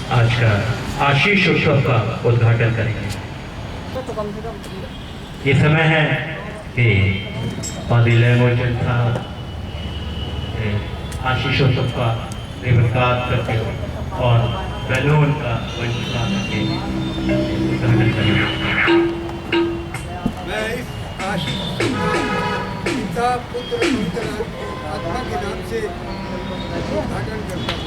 आज का आशीष उत्सव का उद्घाटन करेंगे। ये समय है कि फादिल मोहसिन साहब आशीष उत्सव का निवर्तार करके और बैलून का वंचिका करके उद्घाटन करेंगे। मैं इस आशीष पिता पुत्र पवित्र आत्मा के नाम से उद्घाटन करता हूँ।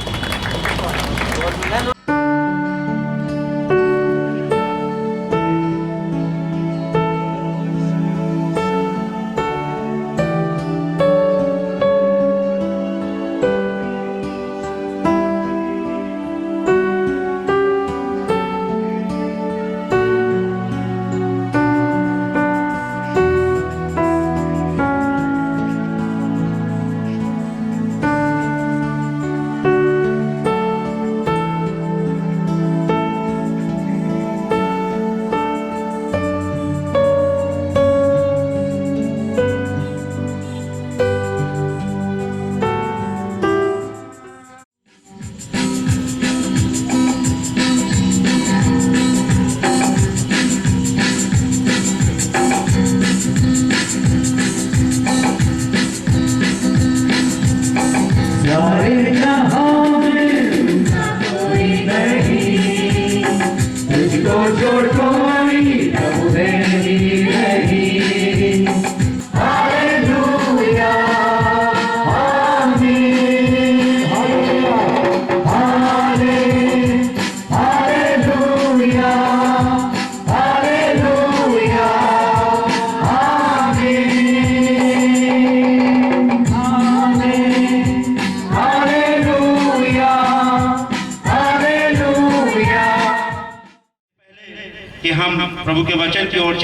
कि हम प्रभु के वचन की ओर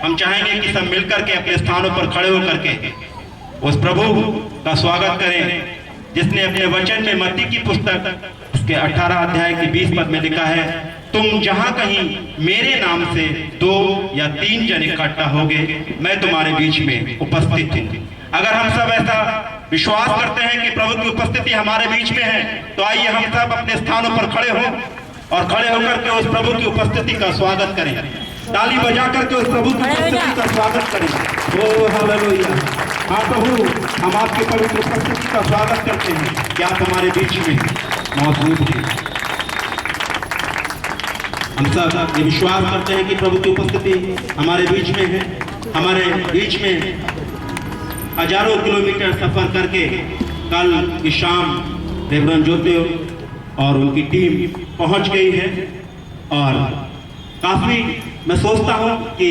हम चाहेंगे कि सब मिलकर के अपने स्थानों पर खड़े होकर के उस प्रभु का स्वागत करें जिसने अपने वचन में मत्ती की पुस्तक इसके 18 अध्याय के 20 पद में लिखा है, तुम जहां कहीं मेरे नाम से 2 या 3 जन इकट्ठा होगे मैं तुम्हारे बीच में उपस्थित हूँ। अगर हम सब ऐसा विश्वास करते हैं कि प्रभु की उपस्थिति हमारे बीच में है तो आइए हम सब अपने स्थानों पर खड़े हों और खड़े होकर के उस प्रभु की उपस्थिति का स्वागत करें। ताली बजा करके उस प्रभु की उपस्थिति का स्वागत करें। ओ हालेलुया। हाँ प्रभु, हम आपके पवित्र उपस्थिति का स्वागत करते हैं कि आप हमारे बीच में मौजूद हैं। हम सब ये विश्वास करते हैं कि प्रभु की उपस्थिति हमारे बीच में है। हमारे बीच में हजारों किलोमीटर सफर करके कल की शाम रेवरेंड ज्योति और उनकी टीम पहुंच गई है और काफी मैं सोचता हूं कि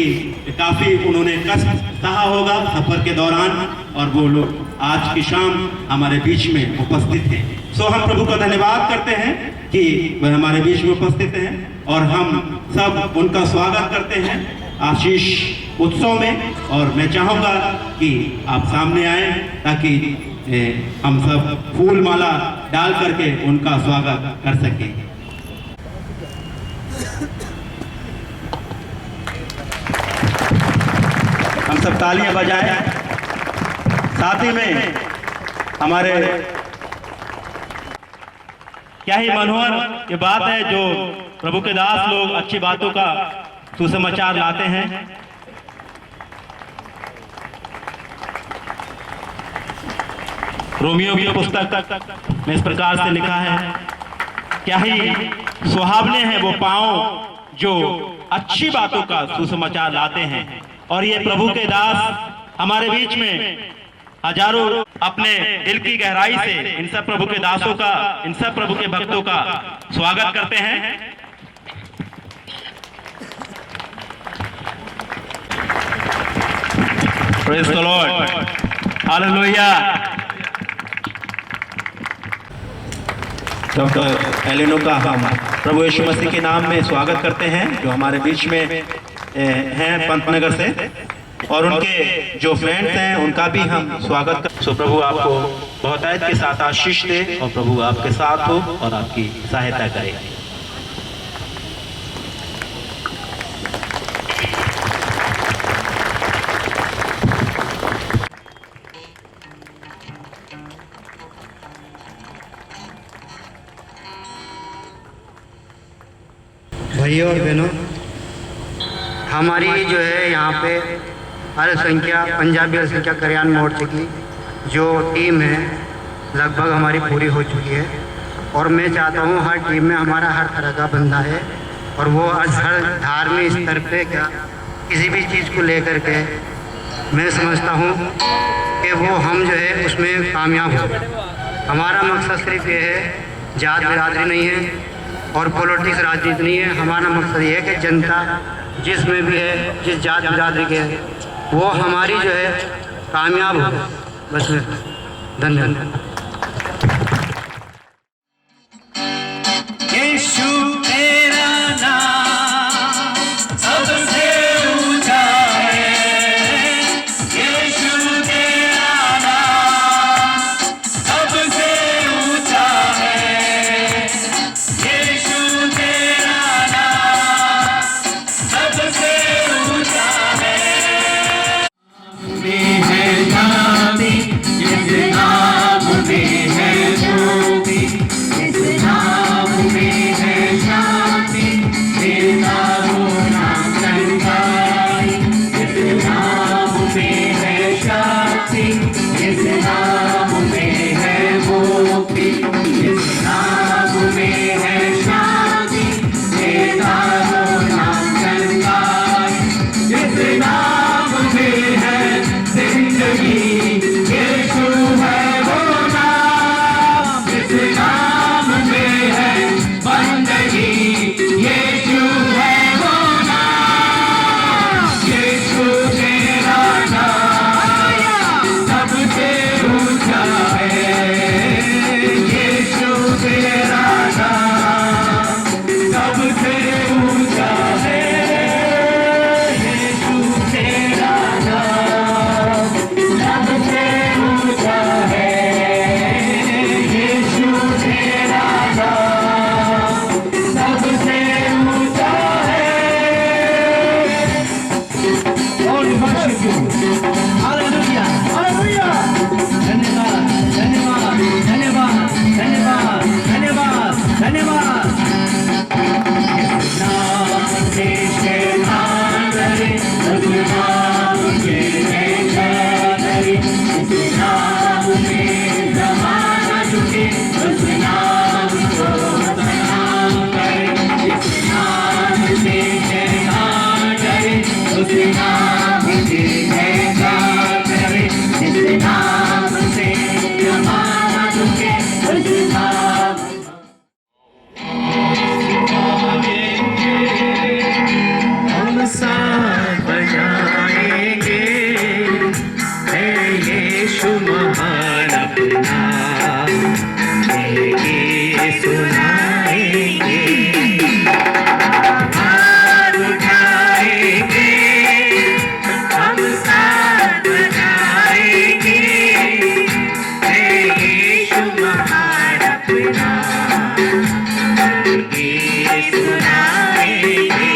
काफी उन्होंने कष्ट सहा होगा सफर के दौरान और वो लोग आज की शाम हमारे बीच में उपस्थित हैं। सो हम प्रभु का धन्यवाद करते हैं कि वह हमारे बीच में उपस्थित हैं और हम सब उनका स्वागत करते हैं आशीष उत्सव में। और मैं चाहूंगा कि आप सामने आए ताकि हम सब फूल माला डाल करके उनका स्वागत कर सकें। हम सब तालियां बजाएं। साथ ही में हमारे क्या ही मनोहर ये बात है जो प्रभु के दास लोग अच्छी बातों का सुसमाचार लाते हैं। रोमियो की पुस्तक में इस प्रकार से लिखा है, क्या ही सुहावने हैं वो पांव जो अच्छी बातों का सुसमाचार लाते हैं। और ये प्रभु के दास हमारे बीच में हजारों अपने दिल की गहराई से इन सब प्रभु के दासों का, इन सब प्रभु के भक्तों का स्वागत करते हैं। Praise the Lord, hallelujah. Doctor एलेनो का हम प्रभु यीशु मसीह के नाम में स्वागत करते हैं जो हमारे बीच में हैं पंतनगर से, और उनके जो फ्रेंड्स हैं उनका भी हम स्वागत कर। सो प्रभु आपको बहुतायत के साथ आशीष दे और प्रभु आपके साथ हो और आपकी सहायता करे। भाइयों और बहनों, हमारी जो है यहाँ पे अल्पसंख्यक पंजाबी अल्पसंख्यक कल्याण मोर्चे की जो टीम है लगभग हमारी पूरी हो चुकी है और मैं चाहता हूँ हर टीम में हमारा हर तरह का बंदा है और वो आज हर धार्मिक स्तर पे क्या किसी भी चीज़ को लेकर के मैं समझता हूँ कि वो हम जो है उसमें कामयाब हो। हमारा मकसद सिर्फ ये है, जात बिरादरी नहीं है और पॉलिटिक्स राजनीति नहीं है। हमारा मकसद ये है कि जनता जिसमें भी है, जिस जात बिरादरी के है, वो हमारी जो है कामयाब हो। बस धन्यवाद। यीशु तेरा नाम सबसे ऊंचा है, यीशु तेरा नाम सबसे ऊंचा है, यीशु तेरा नाम सबसे ऊंचा है। में है शांति, जिस नाम में है ज्योति, जिस नाम में है शांति, तेरा नाम चंगाई, जिस नाम में है शांति, जिस नाम में है मुक्ति, जिस नाम में है शांति, तेरा नाम चंगाई, जिस नाम में है जिंदगी, यीशु है वो नाम, जिस नाम में है बंदगी, यीशु है वो नाम, यीशु तेरा नाम सबसे ऊंचा है, यीशु तेरा नाम सबसे ऊंचा है, यीशु तेरा नाम सबसे ऊंचा है, यीशु तेरा नाम सबसे ऊंचा है। और वर्शिप यू, हालेलुया हालेलुया। धन्यवाद धन्यवाद धन्यवाद धन्यवाद धन्यवाद धन्यवाद। नाम से शैतान डरे, उस नाम से शैतान डरे, उस नाम में ज़माना झुके, उस नाम को सलाम करे, उस नाम से शैतान डरे, उस नाम से शैतान डरे, उस नाम से ज़माना झुके, उस नाम हम साथ बजाएंगे, है यीशु महान अपना, ये सुनाएंगे, हाथ उठाएंगे, हम साथ बजाएंगे, है यीशु महान अपना, ये सुनाएंगे।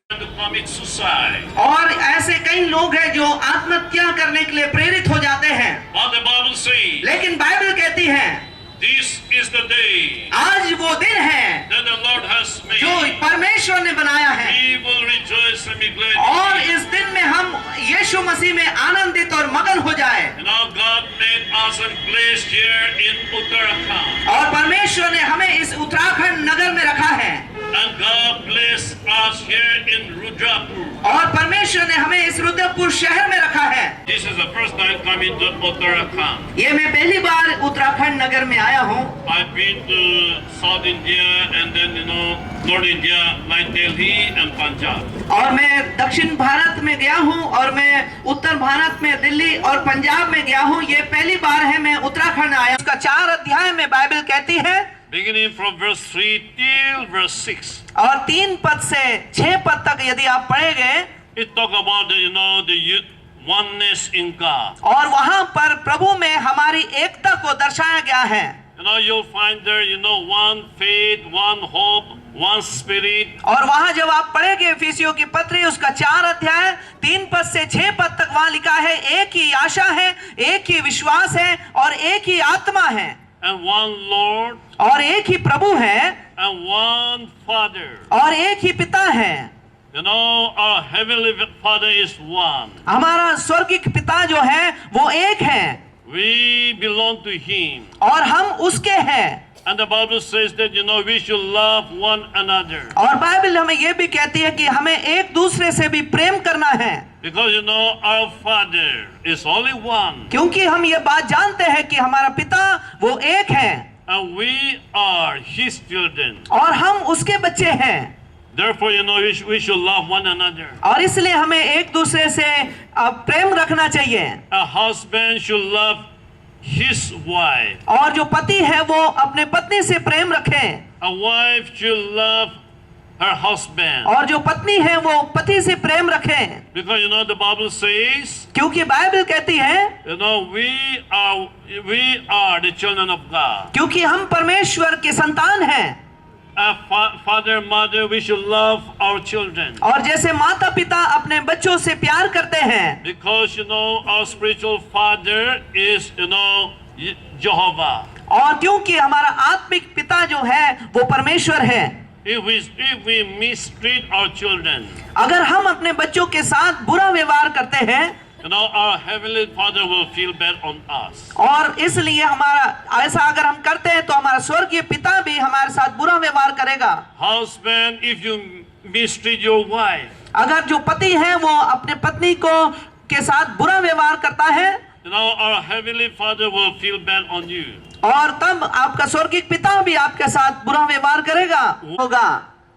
To commit suicide. और ऐसे कई लोग हैं जो आत्महत्या करने के लिए प्रेरित हो जाते हैं, But the Bible says, लेकिन बाइबल कहती है this is the day आज वो दिन है that the Lord has जो made. परमेश्वर ने बनाया है We will rejoice and be glad. और in it. इस दिन में हम यीशु मसीह में आनंदित और मगन हो जाए। And now God made us and placed here in Uttarakhand. और परमेश्वर ने हमें इस उत्तराखंड नगर में रखा है And God placed us here in Rudrapur. और परमेश्वर ने हमें इस रुद्रपुर शहर में रखा है। This is the first time coming to Uttarakhand. ये मैं पहली बार उत्तराखंड नगर में आया हूँ। I've been to South India and then North India like Delhi and Punjab. और मैं दक्षिण भारत में गया हूँ और मैं उत्तर भारत में दिल्ली और पंजाब में गया हूँ। ये पहली बार है मैं उत्तराखंड आया। उसका 4 अध्याय में बाइबल कहती है Beginning from verse 3 till verse 6. और 3 पद से 6 पद तक यदि आप पढ़ेंगे It talk about the oneness in God. और वहाँ पर प्रभु में हमारी एकता को दर्शाया गया है। You'll find there, one faith, one hope, one spirit, और वहां जब आप पढ़ेंगे इफिसियों की पत्री उसका 4 अध्याय 3 पद से 6 पद तक वहां लिखा है एक ही आशा है, एक ही विश्वास है और एक ही आत्मा है and one Lord, और एक ही प्रभु है and one Father. और एक ही पिता है। You know, our heavenly Father is one. हमारा स्वर्गिक पिता जो है वो एक है We belong to Him. और हम उसके हैं। And the Bible says that, you know, we should love one another. और बाइबल हमें ये भी कहती है कि हमें एक दूसरे से भी प्रेम करना है, Because, you know, our Father is only one. क्योंकि हम ये बात जानते हैं कि हमारा पिता वो एक है And we are His children. और हम उसके बच्चे हैं। Therefore, you know, we should love one another. और इसलिए हमें एक दूसरे से प्रेम रखना चाहिए। A husband should love his wife. और जो पति है वो अपने पत्नी से प्रेम रखें A wife should love her husband. और जो पत्नी है वो पति से प्रेम रखें, Because, you know, the Bible says, क्योंकि बाइबल कहती है you know, we are the children of God. क्योंकि हम परमेश्वर के संतान हैं। A father, mother, we should love our children. और जैसे माता पिता अपने बच्चों से प्यार करते हैं, Because, you know, our spiritual father is, you know, Jehovah. और क्योंकि हमारा आत्मिक पिता जो है वो परमेश्वर है। If we mistreat our children, अगर हम अपने बच्चों के साथ बुरा व्यवहार करते हैं, you know, our heavenly Father will feel bad on us. और इसलिए हमारा ऐसा अगर हम करते हैं तो हमारा स्वर्गीय पिता भी हमारे साथ बुरा व्यवहार करेगा। Husband, if you mistreat your wife, अगर जो पति है वो अपने पत्नी को के साथ बुरा व्यवहार करता है, you know, our heavenly Father will feel bad on you. और तब आपका स्वर्गीय पिता भी आपके साथ बुरा व्यवहार करेगा होगा।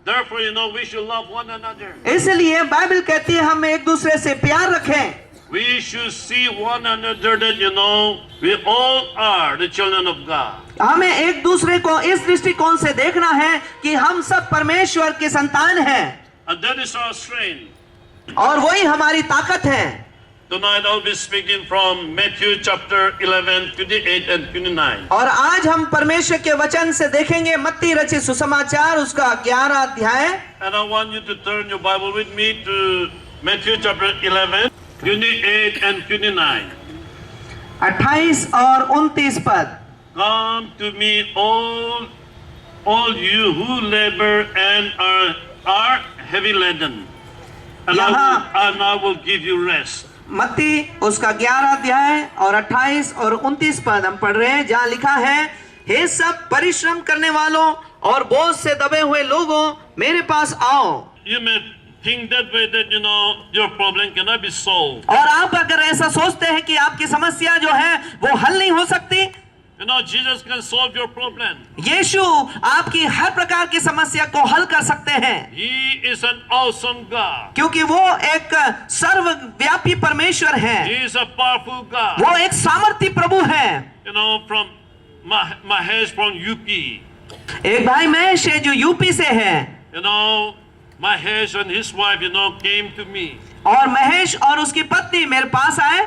Therefore, you know, we should love one another. इसलिए बाइबल कहती है हम एक दूसरे से प्यार रखें। We should see one another that, you know, we all are the children of God. हमें एक दूसरे को इस दृष्टिकोण से देखना है कि हम सब परमेश्वर के संतान हैं And that is our strength. और वही हमारी ताकत है। Tonight I'll be speaking from Matthew chapter 11, 28 and 29. और आज हम परमेश्वर के वचन से देखेंगे मत्ती रचित सुसमाचार उसका 11 अध्याय। And I want you to turn your Bible with me to Matthew chapter 11, 28 and 29. 28 और 29 पद। Come to me, all you who labor and are heavy laden, and I will give you rest. मत्ती उसका 11 अध्याय और 28 और 29 पद हम पढ़ रहे हैं, जहाँ लिखा है, हे सब परिश्रम करने वालों और बोझ से दबे हुए लोगों मेरे पास आओ। You may think that way, that, you know, your problem cannot be solved. और आप अगर ऐसा सोचते हैं कि आपकी समस्या जो है वो हल नहीं हो सकती, You know, Jesus can solve your problem. यीशु आपकी हर प्रकार की समस्या को हल कर सकते हैं, He is an awesome God. क्योंकि वो एक सर्वव्यापी परमेश्वर है, He is a powerful God. वो एक सामर्थी प्रभु है। You know, from Mahesh from UP. एक भाई महेश है जो यूपी से है, You know, Mahesh and his wife, you know, came to me. और महेश और उसकी पत्नी मेरे पास आए,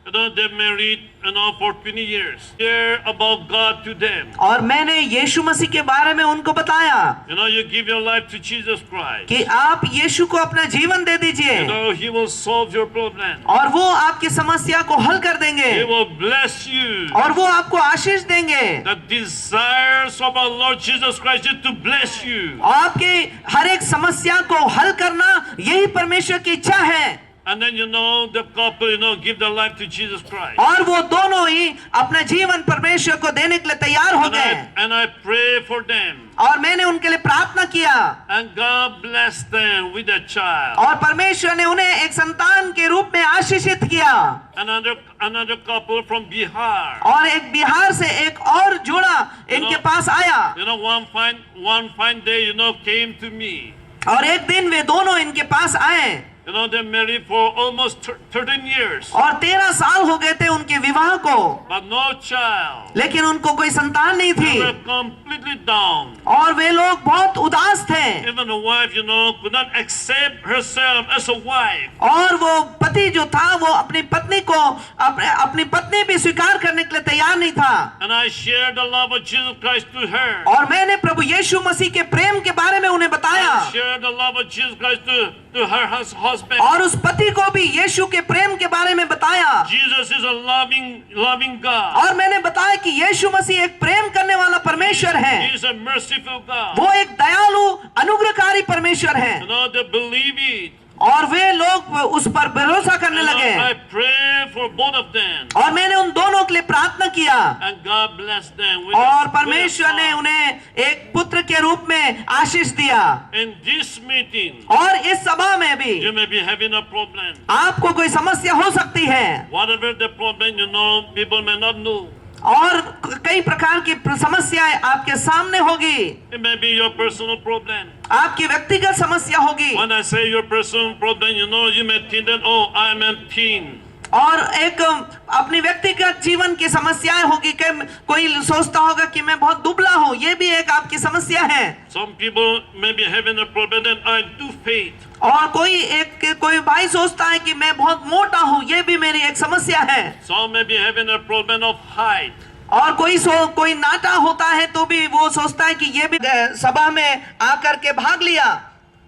You know, they married, you know, for 20 years. Share about God to them. और मैंने यीशु मसीह के बारे में उनको बताया You know, you give your life to Jesus Christ. कि आप यीशु को अपना जीवन दे दीजिए You know, He will solve your problem. और वो आपकी समस्या को हल कर देंगे He will bless you. और वो आपको आशीष देंगे। The desires of our Lord Jesus Christ is to bless you. आपके हर एक समस्या को हल करना यही परमेश्वर की इच्छा है। And then, you know, the couple, you know, give their life to Jesus Christ. और वो दोनों ही अपना जीवन परमेश्वर को देने के लिए तैयार हो गए, And I pray for them. और मैंने उनके लिए प्रार्थना किया And God bless them with a child. और परमेश्वर ने उन्हें एक संतान के रूप में आशीषित किया। Another couple from Bihar. और एक बिहार से एक और जोड़ा इनके पास आया, You know, one fine day, you know, came to me. और एक दिन वे दोनों इनके पास आए। You You know, they're married for almost 13 years, और 13 साल हो गए थे उनके विवाह को, but no child. लेकिन उनको कोई संतान नहीं They थी were completely down. और वे लोग बहुत उदास थे। Even the wife, you know, could not accept herself as a wife. और वो पति जो था वो अपनी पत्नी को अपनी पत्नी भी स्वीकार करने के लिए तैयार नहीं था। And I shared the love of Jesus Christ to her. और मैंने प्रभु यीशु मसीह के प्रेम के बारे में उन्हें बताया I shared the love of Jesus Christ to her husband. और उस पति को भी यीशु के प्रेम के बारे में बताया। Jesus is a loving God. और मैंने बताया कि यीशु मसीह एक प्रेम करने वाला परमेश्वर He है, is a merciful God. वो एक दयालु अनुग्रहकारी परमेश्वर है। You know, they believe it. और वे लोग उस पर भरोसा करने You know, लगे I pray for both of them. और मैंने उन दोनों के लिए प्रार्थना किया And God bless them with और a परमेश्वर ने son. उन्हें एक पुत्र के रूप में आशीष दिया। In this meeting, और इस सभा में भी you may be having a problem. आपको कोई समस्या हो सकती है Whatever the problem, you know, people may not know. और कई प्रकार की समस्याएं आपके सामने होगी, It may be your personal problem. आपकी व्यक्तिगत समस्या होगी। When I say your personal problem, you know, you may think that, oh, I am a teen. और एक अपनी व्यक्तिगत जीवन की समस्याएं होगी कि कोई सोचता होगा कि मैं बहुत दुबला हूँ, ये भी एक आपकी समस्या है। Some people may be having a problem that I do faith. और कोई भाई सोचता है कि मैं बहुत मोटा हूँ, ये भी मेरी एक समस्या है। Some may be having a problem of height. और कोई नाटा होता है तो भी वो सोचता है कि ये भी सभा में आकर के भाग लिया।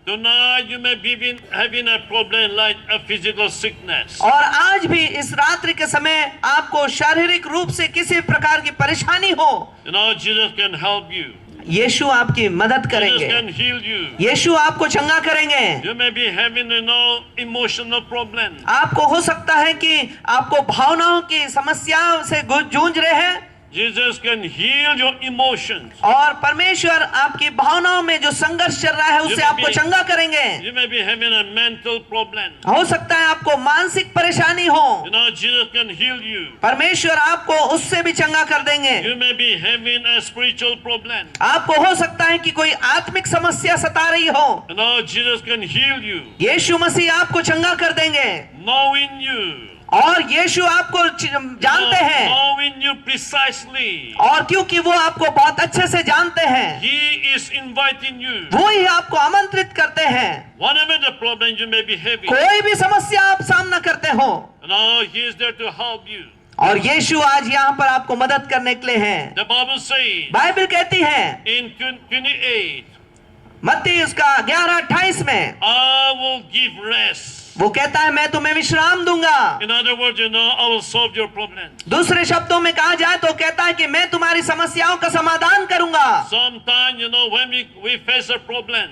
Tonight you may be having a problem like a physical sickness. और आज भी इस रात्रि के समय आपको शारीरिक रूप से किसी प्रकार की परेशानी हो, You know, Jesus can help you. यीशु आपकी मदद Jesus करेंगे, can heal you. यीशु आपको चंगा करेंगे। You may be having, you know, emotional problem. आपको हो सकता है कि आपको भावनाओं की समस्याओं से जूझ रहे हैं Jesus can heal your emotions. और परमेश्वर आपकी भावनाओं में जो संघर्ष चल रहा है उससे आपको चंगा करेंगे। You may be having a mental problem. हो सकता है आपको मानसिक परेशानी हो, You know, Jesus can heal you. परमेश्वर आपको उससे भी चंगा कर देंगे। You may be having a spiritual problem. आपको हो सकता है कि कोई आत्मिक समस्या सता रही हो, You know, Jesus can heal you. यीशु मसीह आपको चंगा कर देंगे। Knowing you. और यीशु आपको जानते हैं Knowing you precisely. और क्योंकि वो आपको बहुत अच्छे से जानते हैं, He is inviting you. वो ही आपको आमंत्रित करते हैं। Whatever the problem you may be having, कोई भी समस्या आप सामना करते हो you know, He is there to help you. और यीशु आज यहाँ पर आपको मदद करने के लिए है। The Bible says बाइबल कहती है in 28, मत्ती उसका 11:28 में I will give rest. वो कहता है मैं तुम्हें विश्राम दूंगा। In other words, you know, I will solve your problem. दूसरे शब्दों में कहा जाए तो कहता है कि मैं तुम्हारी समस्याओं का समाधान करूंगा। Sometimes, you know, when we face a problem,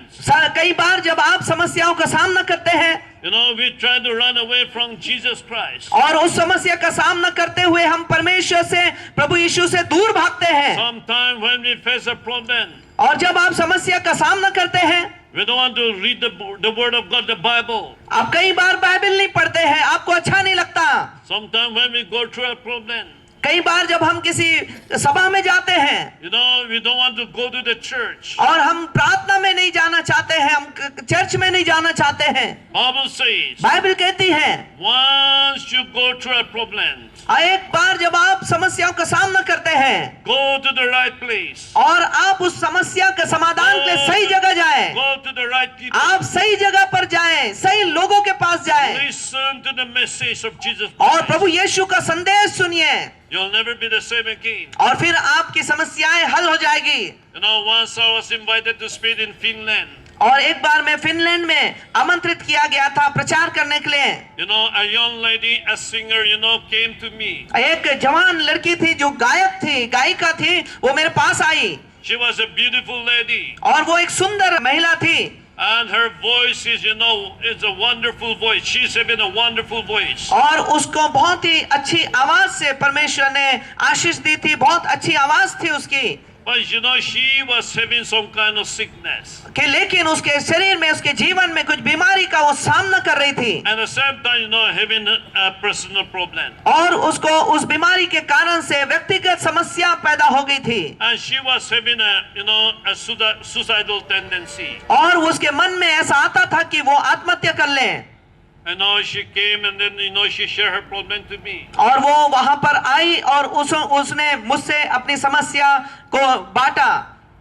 कई बार जब आप समस्याओं का सामना करते हैं you know, we try to run away from Jesus Christ. और उस समस्या का सामना करते हुए हम परमेश्वर से, प्रभु यीशु से दूर भागते हैं। Sometimes when we face a problem, और जब आप समस्या का सामना करते हैं we don't want to read the word of God, the Bible. आप कई बार बाइबल नहीं पढ़ते हैं, आपको अच्छा नहीं लगता। Sometimes when we go through a problem, कई बार जब हम किसी सभा में जाते हैं you know, we don't want to go to the church. और हम प्रार्थना में नहीं जाना चाहते हैं, हम चर्च में नहीं जाना चाहते हैं। Bible says, बाइबल कहती है once you go through a problem, एक बार जब आप समस्याओं का सामना करते हैं go to the right place. और आप उस समस्या के समाधान के लिए सही जगह जाएं, Go to the right people. आप सही जगह पर जाएं, सही लोगों के पास जाएं Listen to the message of Jesus और Christ. प्रभु यीशु का संदेश सुनिए You'll never be the same again. और फिर आपकी समस्याएं हल हो जाएगी। You know, once I was invited to speak in Finland. और एक बार मैं फिनलैंड में आमंत्रित किया गया था प्रचार करने के लिए। You know, a young lady, a singer, you know, came to me. एक जवान लड़की थी जो गायक थी, गायिका थी, वो मेरे पास आई She was a beautiful lady. और वो एक सुंदर महिला थी And her voice is, you know, it's a wonderful voice. She's having a wonderful voice. और उसको बहुत ही अच्छी आवाज से परमेश्वर ने आशीष दी थी, बहुत अच्छी आवाज थी उसकी। But you know, she was having some kind of sickness. कि लेकिन उसके शरीर में, उसके जीवन में कुछ बीमारी का वो सामना कर रही थी And at the same time, you know, having a personal problem. और उसको उस बीमारी के कारण से व्यक्तिगत समस्या पैदा हो गई थी And she was having a, you know, a suicidal tendency. और उसके मन में ऐसा आता था कि वो आत्महत्या कर ले। And now she came and then she shared her problem to me. और वो वहां पर आई और उसने मुझसे अपनी समस्या को बांटा।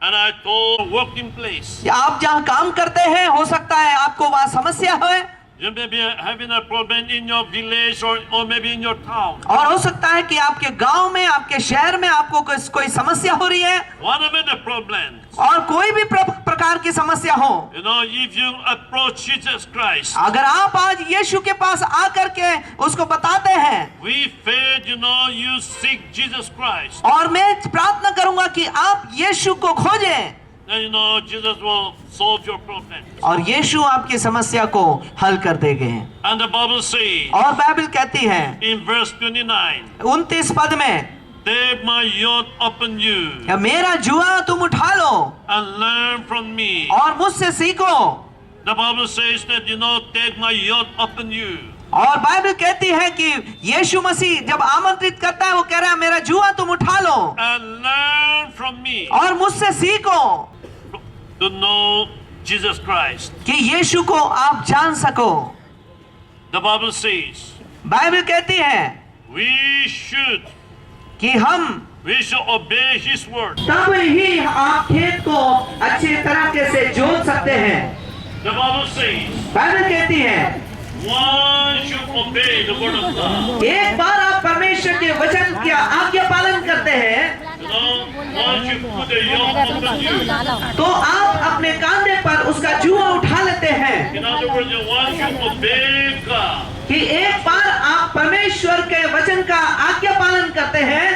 And I told, working place. आप जहाँ काम करते हैं हो सकता है आपको वहाँ समस्या हो। You may be having a problem in your village or maybe in your town. और हो सकता है कि आपके गांव में, आपके शहर में आपको कोई समस्या हो रही है। Whatever the problem. और कोई भी प्रकार की समस्या हो, If you approach Jesus Christ, अगर आप आज यीशु के पास आकर के उसको बताते हैं, we faith, you seek Jesus Christ. और मैं प्रार्थना करूंगा कि आप यीशु को खोजें, Then Jesus will solve your problem. और यीशु आपकी समस्या को हल कर देंगे। And the Bible says और बाइबल कहती है in verse 29, 29 पद में, take my yoke upon you या मेरा जुआ तुम उठा लो and learn from me. और मुझसे सीखो। The Bible says that take my yoke upon you. और बाइबल कहती है कि यीशु मसीह जब आमंत्रित करता है वो कह रहा है मेरा जुआ तुम उठा लो And learn from me और मुझसे सीखो to know Jesus Christ. कि यीशु को आप जान सको। The Bible says बाइबल कहती है we should obey His word. तब ही आप खेत को अच्छी तरीके से जोत सकते हैं। The Bible says बाइबल कहती है one should obey the word of God. एक बार आप परमेश्वर के वचन की आज्ञा पालन करते हैं One should put the yoke upon you. तो आप अपने कांधे पर उसका जुआ उठा लेते हैं। In other words, one should obey God. कि एक बार आप परमेश्वर के वचन का आज्ञा पालन करते हैं,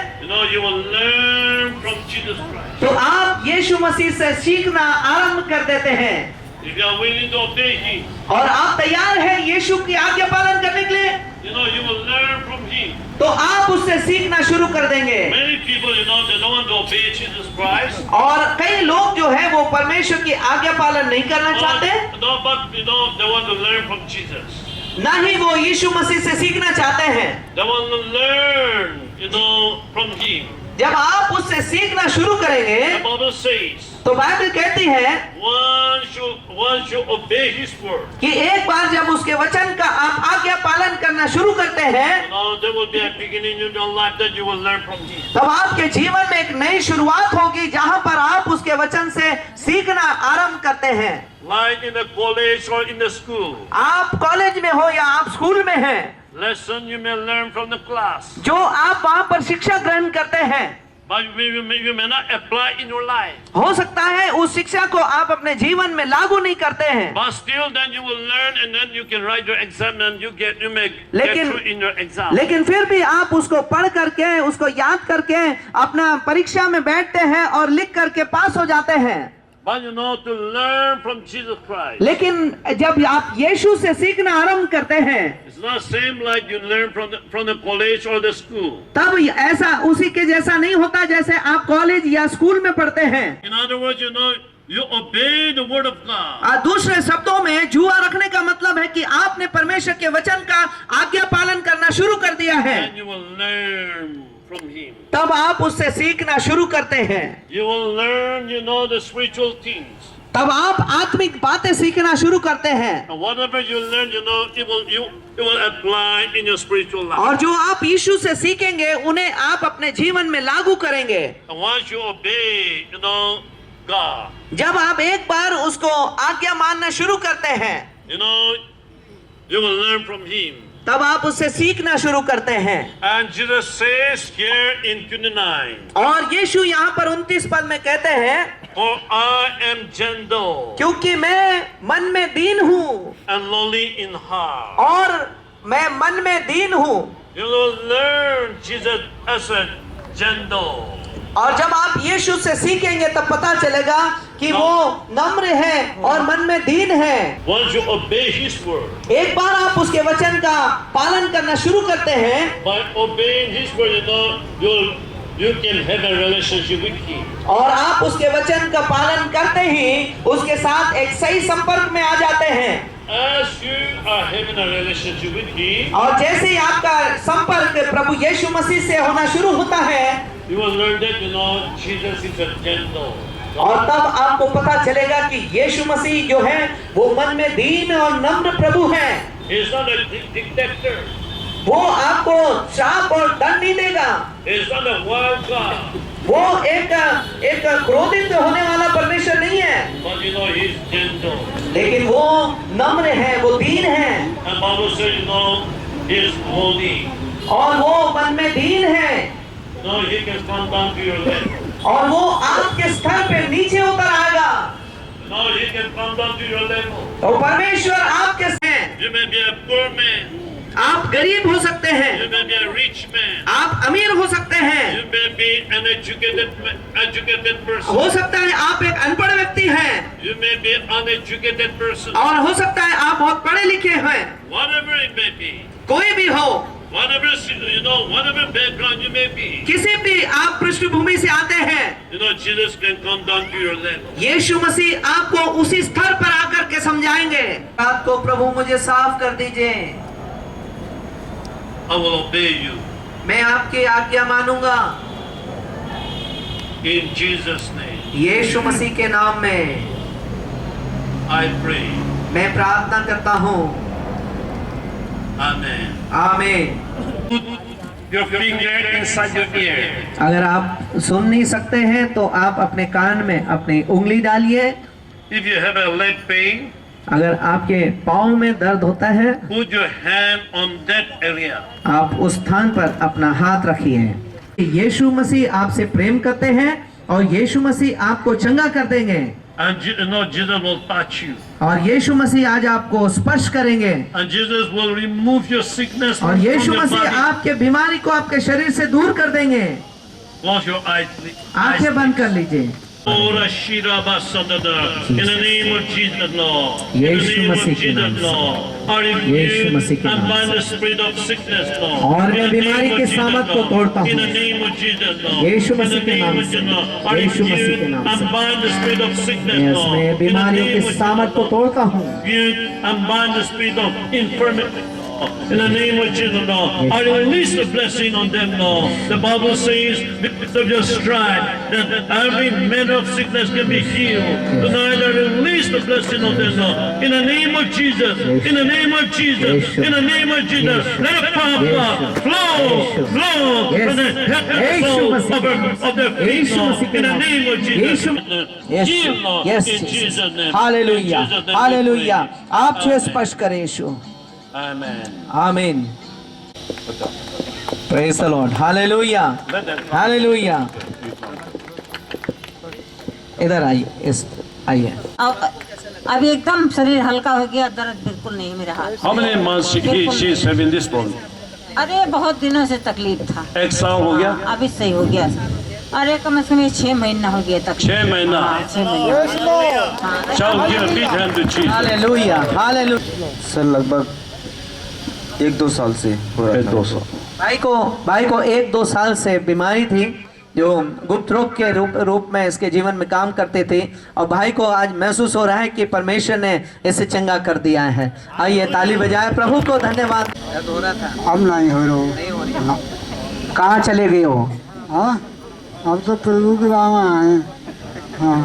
You will learn from Jesus Christ. तो आप यीशु मसीह से सीखना आरंभ कर देते हैं। If you are willing to obey Him, और आप तैयार हैं यीशु की आज्ञा पालन करने के लिए, you will learn from Him. तो आप उससे सीखना शुरू कर देंगे। Many people, they don't want to obey Jesus Christ. और कई लोग जो है वो परमेश्वर की आज्ञा पालन नहीं करना चाहते, No, but they want to learn from Jesus. ना ही वो यीशु मसीह से सीखना चाहते हैं। They want to learn, from Him. जब आप उससे सीखना शुरू करेंगे, The Bible says तो बाइबल कहती है one should obey His word. कि एक बार जब उसके वचन का आप आज्ञा पालन करना शुरू करते हैं, There will be a beginning in your life that you will learn from Him. तब आपके जीवन में एक नई शुरुआत होगी जहां पर आप उसके वचन से सीखना आरंभ करते हैं। Like in the college or in the school. आप कॉलेज में हो या आप स्कूल में हैं, Lesson you may learn from the class. जो आप वहां पर शिक्षा ग्रहण करते हैं, But you may not apply in your life. हो सकता है उस शिक्षा को आप अपने जीवन में लागू नहीं करते हैं, But still then you will learn and then you can write your exam and you may get लेकिन through in your exam. लेकिन फिर भी आप उसको पढ़ करके उसको याद करके अपना परीक्षा में बैठते हैं और लिख करके पास हो जाते हैं। But to learn from Jesus Christ. लेकिन जब आप यीशु से सीखना आरंभ करते हैं, It's not same like you learn from the college or the school. तब ऐसा उसी के जैसा नहीं होता जैसे आप कॉलेज या स्कूल में पढ़ते हैं। In other words, you obey the word of God. दूसरे शब्दों में जुआ रखने का मतलब है कि आपने परमेश्वर के वचन का आज्ञा पालन करना शुरू कर दिया है, And you will learn from Him. तब आप उससे सीखना शुरू करते हैं। You will learn, the spiritual things. तब आप आत्मिक बातें सीखना शुरू करते हैं, And whatever you learn, it will apply in your spiritual life. और जो आप यीशु से सीखेंगे उन्हें आप अपने जीवन में लागू करेंगे। And once you obey, God, जब आप एक बार उसको आज्ञा मानना शुरू करते हैं, you will learn from Him. तब आप उससे सीखना शुरू करते हैं। And Jesus says here in 29, और यीशु यहाँ पर 29 पद में कहते हैं, For I am gentle क्योंकि मैं मन में दीन हूँ and lowly in heart. और मैं मन में दीन हूँ। You will learn Jesus as a gentle. और जब आप यीशु से सीखेंगे तब पता चलेगा कि वो नम्र है और मन में दीन है। Once you obey His word, एक बार आप उसके वचन का पालन करना शुरू करते हैं, by obeying His word, you can have a relationship with Him. और आप उसके वचन का पालन करते ही उसके साथ एक सही संपर्क में आ जाते हैं। As you are having a relationship with Him, और जैसे ही आपका संपर्क प्रभु यीशु मसीह से होना शुरू होता है, you will learn that Jesus is a gentle. और तब आपको पता चलेगा कि यीशु मसीह जो है वो मन में दीन और नम्र प्रभु है। He is not a dictator. वो आपको श्राप और दंड नहीं देगा। He is not a wild God. वो एक क्रोधित होने वाला परमेश्वर नहीं है, But you know, he is gentle. लेकिन वो नम्र है, वो दीन है, And Bible says, you know, he is holy. और वो मन में दीन है, No, he can come down to your level. और वो आपके स्तर पे नीचे उतर आएगा। No, he can come down to your level. तो परमेश्वर आपके हैं। You may be a poor man. आप गरीब हो सकते You हैं, may be a rich man. आप अमीर हो सकते हैं, You may be an educated person. हो सकता है आप एक अनपढ़ व्यक्ति हैं, You may be an uneducated person. और हो सकता है आप बहुत पढ़े लिखे हैं। Whatever it may be. कोई भी हो, Whatever, you know, whatever background you may be. किसी भी आप पृष्ठभूमि से आते हैं, You know, Jesus can come down to your level. यीशु मसीह आपको उसी स्तर पर आकर के समझाएंगे। रात को प्रभु मुझे साफ कर दीजिए, I will obey you. मैं आपकी आज्ञा मानूंगा। In Jesus' name, यीशु मसीह के नाम में I pray. मैं प्रार्थना करता हूँ। Amen. आमीन। Your finger inside your ear. अगर आप सुन नहीं सकते हैं तो आप अपने कान में अपनी उंगली डालिए। If you have a leg pain, अगर आपके पाँव में दर्द होता है, put your hand on that area. आप उस स्थान पर अपना हाथ रखिए। यीशु मसीह आपसे प्रेम करते हैं और यीशु मसीह आपको चंगा कर देंगे, And you know, Jesus will touch you. और यीशु मसीह आज आपको स्पर्श करेंगे, And Jesus will remove your sickness और from Yeshu your Masih body. आपके बीमारी को आपके शरीर से दूर कर देंगे। Close your eyes, please. आंखें बंद कर लीजिए। Ora Shira Basadada. In the name of Jesus, Lord. In the Yeshu name of मसीह के नाम Jesus, से। Lord. I यीशु rebuke मसीह के and नाम bind से। the spirit of sickness, Lord. और In मैं the बीमारी name के of Jesus, सामर्थ को Lord. तोड़ता In the हूँ। name of Jesus, Lord. Yeshu In the मसीह के name नाम of से। Jesus, Lord. I यीशु मसीह के rebuke नाम and से। bind the spirit of sickness, मैं Lord. इसमें In the बीमारियों name के of सामर्थ को Jesus, तोड़ता हूँ। rebuke and bind the spirit of infirmity. In the name of Jesus, Lord, I release the blessing on them, Lord. The Bible says, because of your stripe, that every manner of sickness can be healed. Tonight, I release the blessing on them, Lord. In the name of Jesus, in the name of Jesus, in the name of Jesus, let the power flow from the head to the soul of their feet, Lord. In the name of Jesus. Heal, Lord, in Jesus' name. Hallelujah, In Jesus' name we hallelujah. pray. आप छुए Amen. स्पर्श करें यीशु। Amen. आमीन। Praise the Lord. Hallelujah, hallelujah. इधर आइए, इस आइए। अब एकदम शरीर हल्का हो गया, दर्द बिल्कुल नहीं मेरा हाथ। How many months she is having this problem? अरे बहुत दिनों से तकलीफ था, एक साल हो गया? अभी सही हो गया। अरे कम से कम 6 महीना हो गया तक। 6 महीना? हाँ, 6 महीना। Shall give a big hand to Jesus. Hallelujah, hallelujah. Sir लगभग 1-2 साल से हो रहा था। 2 साल। भाई को 1-2 साल से बीमारी थी जो गुप्त रोग के रूप में इसके जीवन में काम करते थे, और भाई को आज महसूस हो रहा है कि परमेश्वर ने इसे चंगा कर दिया है। आइए ताली बजाए प्रभु को धन्यवाद। हो रहा था, अब नहीं हो रहा। नहीं हो रही। कहाँ चले गए हो? हाँ, अब तो प्रभु के राम आए। हाँ,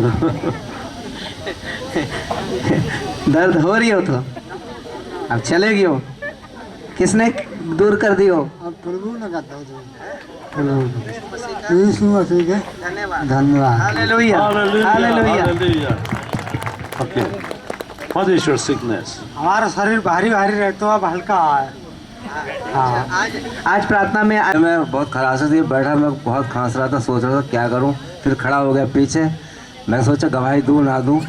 दर्द हो रही हो तो अब चले गए हो, किसने दूर कर दी हो? अब प्रभु ने कहता है यीशु मसीह के धन्यवाद। Hallelujah, hallelujah. Okay. What is your sickness? हमारा शरीर भारी भारी रहता है, अब हल्का है। हाँ, आज प्रार्थना में मैं बहुत खराश थी, बैठा मैं बहुत खांस रहा था, सोच रहा था क्या करूं, फिर खड़ा हो गया पीछे। मैं सोचा गवाही दूं ना दूं,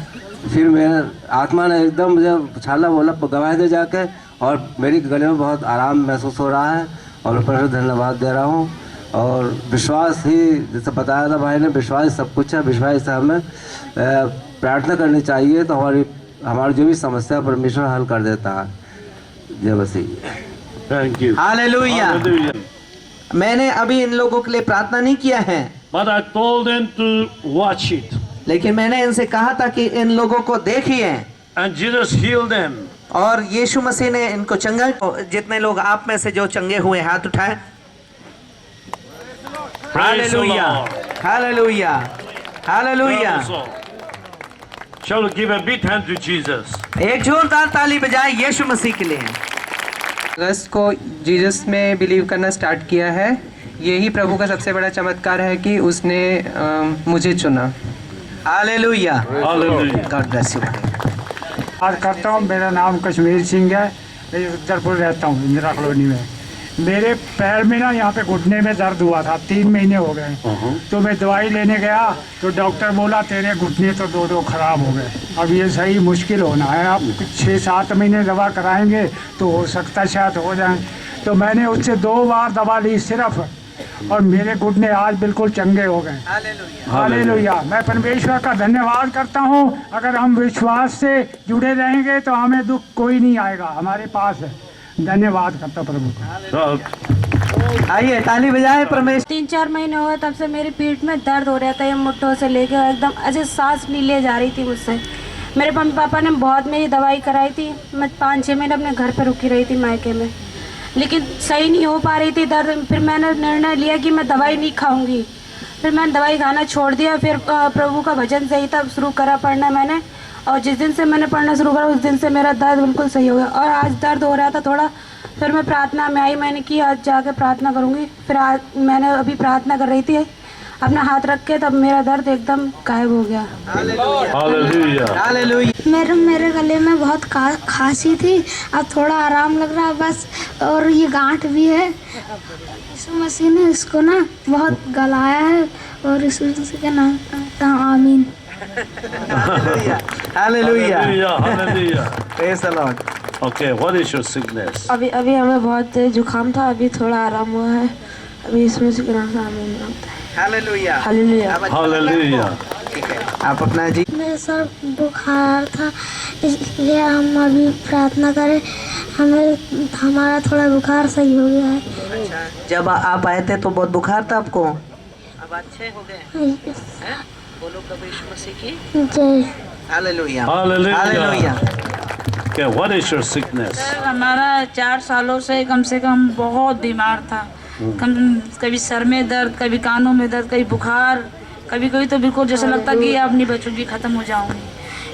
फिर मेरे आत्मा ने एकदम मुझे छाला बोला गवाही दे जाके, और मेरी गले में बहुत आराम महसूस हो रहा है और मैं परमेश्वर धन्यवाद दे रहा हूं। और विश्वास ही, जैसे बताया था भाई ने, विश्वास सब कुछ है। विश्वास से हमें प्रार्थना करनी चाहिए तो हमारी जो भी समस्या परमेश्वर हल कर देता है। जय मसीह। Thank you. हालेलुया। Hallelujah. मैंने अभी इन लोगों के लिए प्रार्थना नहीं किया है, But I told them to watch it. लेकिन मैंने इनसे कहा था कि इन लोगों को देखिए, And Jesus healed them. और यीशु मसीह ने इनको चंगा। जितने लोग आप में से जो चंगे हुए हाथ उठाए। Praise the hallelujah, Lord. Hallelujah, hallelujah. Also, shall we give a big hand to Jesus? एक जोरदार ताली बजाए यीशु मसीह के लिए। अगस्त को जीसस में बिलीव करना स्टार्ट किया है। यही प्रभु का सबसे बड़ा चमत्कार है कि उसने मुझे चुना। Hallelujah. Hallelujah. God bless you. बात करता हूँ। मेरा नाम कश्मीर सिंह है। मैं उत्तरपुर रहता हूँ, इंदिरा कॉलोनी में। मेरे पैर में ना यहाँ पे घुटने में दर्द हुआ था, 3 महीने हो गए। तो मैं दवाई लेने गया तो डॉक्टर बोला तेरे घुटने तो दो खराब हो गए, अब ये सही मुश्किल होना है, आप 6-7 महीने दवा कराएंगे तो हो सकता है शायद हो जाए। तो मैंने उससे 2 बार दवा ली सिर्फ, और मेरे घुटने आज बिल्कुल चंगे हो गए। हालेलुया। मैं परमेश्वर का धन्यवाद करता हूँ। अगर हम विश्वास से जुड़े रहेंगे तो हमें दुख कोई नहीं आएगा, हमारे पास है। धन्यवाद करता प्रभु का। आइए ताली बजाए परमेश्वर। 3-4 महीने हुए तब से मेरी पीठ में दर्द हो रहा था, ये मुट्ठों से लेके एकदम ऐसे सांस नहीं ले जा रही थी मुझसे। मेरे मम्मी पापा ने बहुत मेरी दवाई कराई थी, मैं 5-6 महीने अपने घर पे रुकी रही थी मायके में, लेकिन सही नहीं हो पा रही थी दर्द। फिर मैंने निर्णय लिया कि मैं दवाई नहीं खाऊंगी। फिर मैंने दवाई खाना छोड़ दिया। फिर प्रभु का भजन सही था शुरू करा पढ़ना मैंने, और जिस दिन से मैंने पढ़ना शुरू करा उस दिन से मेरा दर्द बिल्कुल सही हो गया। और आज दर्द हो रहा था थोड़ा, फिर मैं प्रार्थना में आई, मैंने कि आज जाके प्रार्थना करूंगी। फिर आज मैंने अभी प्रार्थना कर रही थी, अपना हाथ रख के, तब मेरा दर्द एकदम गायब हो गया। हालेलुया। मेरे गले में बहुत खांसी थी, अब थोड़ा आराम लग रहा है बस। और ये गांठ भी है, यीशु मसीह ने इसको ना बहुत गलाया है, और यीशु मसीह के नाम आमीन। Hallelujah. Hallelujah. Praise the Lord. Okay, what is your sickness? अभी हमें बहुत जुकाम था, अभी थोड़ा आराम हुआ है। अभी यीशु मसीह के नाम से आमीन होता है। हालेलुया। हालेलुया। Hallelujah. ठीक है, आप अपना जी। मेरे सर बुखार था, इसलिए हम अभी प्रार्थना करें, हमारा थोड़ा बुखार सही हो गया है। जब आप आए थे तो बहुत बुखार था आपको, अब अच्छे हो गए। बोलो प्रभु यीशु मसीह की जय। Hallelujah. Hallelujah. Hallelujah. Okay, what is your sickness? हमारा 4 सालों से कम बहुत बीमार था। कभी सर में दर्द, कभी कानों में दर्द, कभी बुखार, कभी तो बिल्कुल जैसा लगता कि अब नहीं बचूंगी, ख़त्म हो जाऊंगी।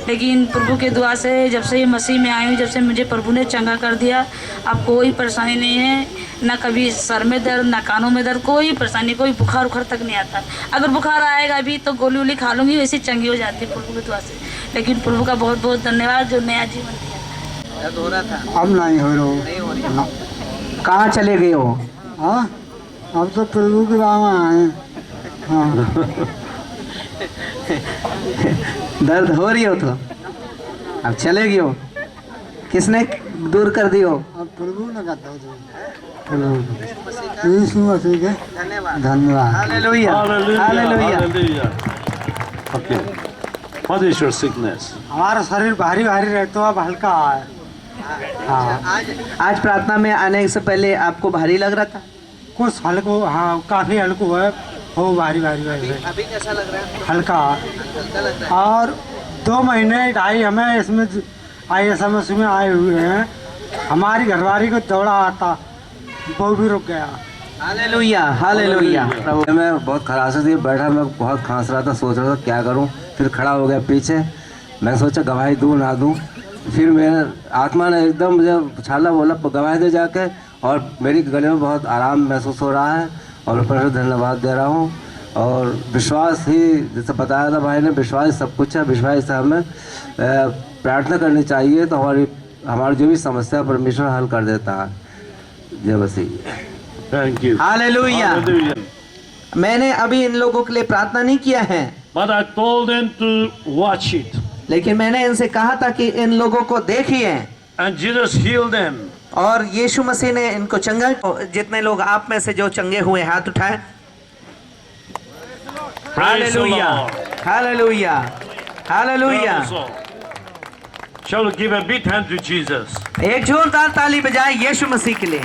लेकिन प्रभु के दुआ से जब से ये मसीह में आई हूँ, जब से मुझे प्रभु ने चंगा कर दिया, अब कोई परेशानी नहीं है, ना कभी सर में दर्द, ना कानों में दर्द, कोई परेशानी, कोई बुखार तक नहीं आता। अगर बुखार आएगा भी तो गोली वोली खा लूँगी, वैसे चंगी हो जाती है प्रभु की दुआ से। लेकिन प्रभु का बहुत बहुत धन्यवाद जो नया जीवन दिया। दर्द हो रहा था, अब नहीं हो रहा। कहाँ चले गए हो? हाँ, अब तो प्रभु की राह में आए। हाँ। दर्द हो रही हो तो अब चले गए हो, किसने दूर कर दी हो? अब प्रभु ने कहता है यीशु मसीह के धन्यवाद। Hallelujah. Hallelujah. Okay. What is your sickness? हमारा शरीर भारी रहता है, अब हल्का है। हाँ। आज प्रार्थना में आने से पहले आपको भारी लग रहा था? कुछ हल्को, हाँ काफ़ी हल्को है, हो भारी अभी कैसा लग रहा है? हल्का लग रहा है। और 2 महीने ढाई हमें इसमें ISMS में आए हुए हैं। हमारी घरवाली को दौड़ा आता, वो भी रुक गया। हालेलुया। हालेलुया। मैं बहुत खराश थी, बैठा मैं बहुत खांस रहा था, सोच रहा था क्या करूं, फिर खड़ा हो गया पीछे। मैं सोचा गवाही दूं ना दूं, फिर मेरे आत्मा ने एकदम मुझे छाला बोला गवाही दे जाके, और मेरी गले में बहुत आराम महसूस हो रहा है, और ऊपर से धन्यवाद दे रहा हूँ। और विश्वास ही, जैसे बताया था भाई ने, विश्वास सब कुछ है। विश्वास से हमें प्रार्थना करनी चाहिए, तो हमारी जो भी समस्या परमेश्वर हल कर देता है। जय मसीह। Thank you. हालेलुया। Hallelujah. मैंने अभी इन लोगों के लिए प्रार्थना नहीं किया है, But I told them to watch it. लेकिन मैंने इनसे कहा था कि इन लोगों को देखिए, And Jesus healed them. और यीशु मसीह ने इनको चंगा। जितने लोग आप में से जो चंगे हुए हाथ उठाएं। Hallelujah. Hallelujah. Hallelujah. Shall we give a big hand to Jesus? एक जोरदार ताली बजाएं यीशु मसीह के लिए।